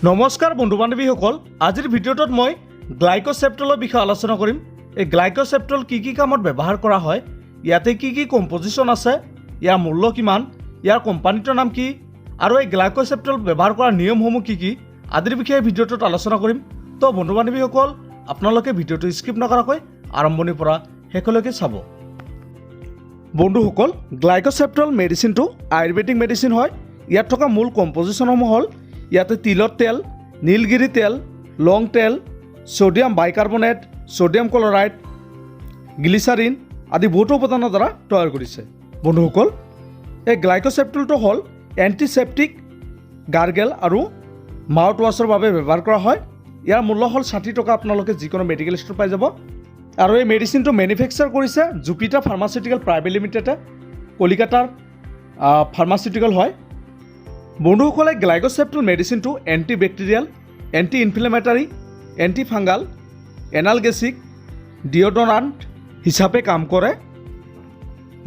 নমস্কাৰ বন্ধু বান্ধৱীসকল, আজিৰ ভিডিঅ'টোত মই গ্লাইকোসেপ্টলৰ বিষয়ে আলোচনা কৰিম। এই গ্লাইকোসেপ্টল কি কামত ব্যৱহাৰ কৰা হয়, ইয়াতে কি কম্পজিশ্যন আছে, ইয়াৰ মূল্য কিমান, ইয়াৰ কোম্পানীটোৰ নাম কি আৰু এই গ্লাইকোসেপ্টল ব্যৱহাৰ কৰাৰ নিয়মসমূহ কি আদিৰ বিষয়ে ভিডিঅ'টোত আলোচনা কৰিম। তো বন্ধু বান্ধৱীসকল, আপোনালোকে ভিডিঅ'টো স্কিপ নকৰাকৈ আৰম্ভণিৰ পৰা শেষলৈকে চাব। বন্ধুসকল, গ্লাইকোসেপ্টল মেডিচিনটো আয়ুৰ্বেদিক মেডিচিন হয়। ইয়াত থকা মূল কম্পজিশ্যনসমূহ হ'ল ইয়াতে তিলৰ তেল, নীলগিৰি তেল, লং তেল, sodium bicarbonate, sodium chloride, glycerine আদি বহুতো উপাদানৰ দ্বাৰা তৈয়াৰ কৰিছে। বন্ধুসকল, এই গ্লাইকোসেপ্টলটো হ'ল এণ্টিছেপ্টিক গাৰ্গেল আৰু মাউথ ৱাছৰ বাবে ব্যৱহাৰ কৰা হয়। ইয়াৰ মূল্য হ'ল 60 টকা। আপোনালোকে যিকোনো মেডিকেল ষ্ট'ৰ পাই যাব। আৰু এই মেডিচিনটো মেনুফেকচাৰ কৰিছে জুপিটাৰ ফাৰ্মাচিউটিকেল প্ৰাইভেট লিমিটেডে, কলিকাতাৰ ফাৰ্মাচিউটিকেল হয়। বন্ধুসকলে, গ্লাইকোসেপ্টল মেডিচিনটো এণ্টিবেক্টেৰিয়েল, এণ্টি ইনফ্লেমেটাৰী, এণ্টি ফাংগাল, এনালগেছিক, ডিঅ'ডৰাণ্ট হিচাপে কাম কৰে।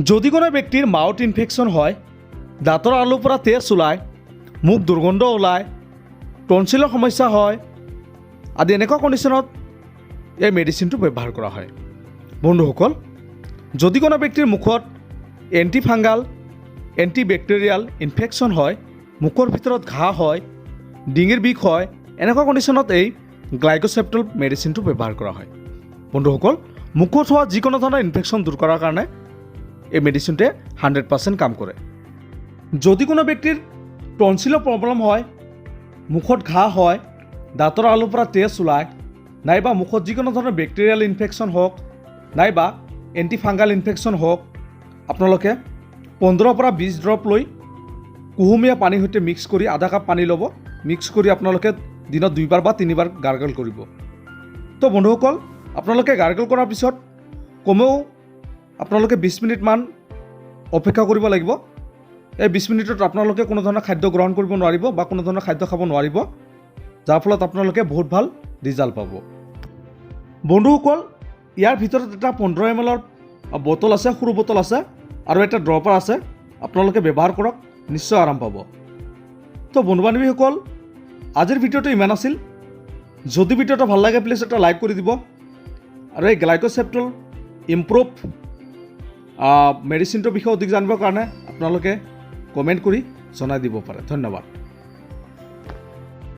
যদি কোনো ব্যক্তিৰ মাউথ ইনফেকশ্যন হয়, দাঁতৰ আলুৰ পৰা তেজ ওলায়, মুখ দুৰ্গন্ধ ওলায়, টনচিলৰ সমস্যা হয় আদি এনেকুৱা কণ্ডিশ্যনত এই মেডিচিনটো ব্যৱহাৰ কৰা হয়। বন্ধুসকল, যদি কোনো ব্যক্তিৰ মুখত anti fungal, anti bacterial infection হয়, মুখৰ ভিতৰত ঘাঁ হয়, ডিঙিৰ বিষ হয়, এনেকুৱা কণ্ডিশ্যনত এই গ্লাইকোসেপ্টল মেডিচিনটো ব্যৱহাৰ কৰা হয়। বন্ধুসকল, মুখত হোৱা যিকোনো ধৰণৰ ইনফেকশ্যন দূৰ কৰাৰ কাৰণে এই মেডিচিনটোৱে 100% কাম কৰে। যদি কোনো ব্যক্তিৰ টনচিলৰ প্ৰব্লেম হয়, মুখত ঘাঁ হয়, দাঁতৰ আলুৰ পৰা তেজ ওলায়, নাইবা মুখত যিকোনো ধৰণৰ বেক্টেৰিয়েল ইনফেকশ্যন হওক, নাইবা এণ্টি ফাংগাল ইনফেকশ্যন হওক, আপোনালোকে 15 পৰা 20 ড্ৰপ লৈ কুহুমীয়া পানীৰ সৈতে মিক্স কৰি আধা কাপ পানী ল'ব। মিক্স কৰি আপোনালোকে দিনত 2 বাৰ বা 3 বাৰ গাৰ্গল কৰিব। তো বন্ধুসকল, আপোনালোকে গাৰ্গল কৰাৰ পিছত কমেও আপোনালোকে 20 মিনিটমান অপেক্ষা কৰিব লাগিব। এই 20 মিনিটত আপোনালোকে কোনো ধৰণৰ খাদ্য গ্ৰহণ কৰিব নোৱাৰিব বা কোনো ধৰণৰ খাদ্য খাব নোৱাৰিব, যাৰ ফলত আপোনালোকে বহুত ভাল ৰিজাল্ট পাব। বন্ধুসকল, ইয়াৰ ভিতৰত এটা 15 ml বটল আছে, সৰু বটল আছে, আৰু এটা ড্ৰপাৰ আছে। আপোনালোকে ব্যৱহাৰ কৰক, নিশ্চয় আৰাম পাব। তো বন্ধু বান্ধৱীসকল, আজিৰ ভিডিঅ'টো ইমান আছিল। যদি ভিডিঅ'টো ভাল লাগে প্লিজ এটা লাইক কৰি দিব, আৰু এই গ্লাইকোসেপ্টল ইম্প্ৰুভ মেডিচিনটোৰ বিষয়ে অধিক জানিবৰ কাৰণে আপোনালোকে কমেণ্ট কৰি জনাই দিব পাৰে। ধন্যবাদ।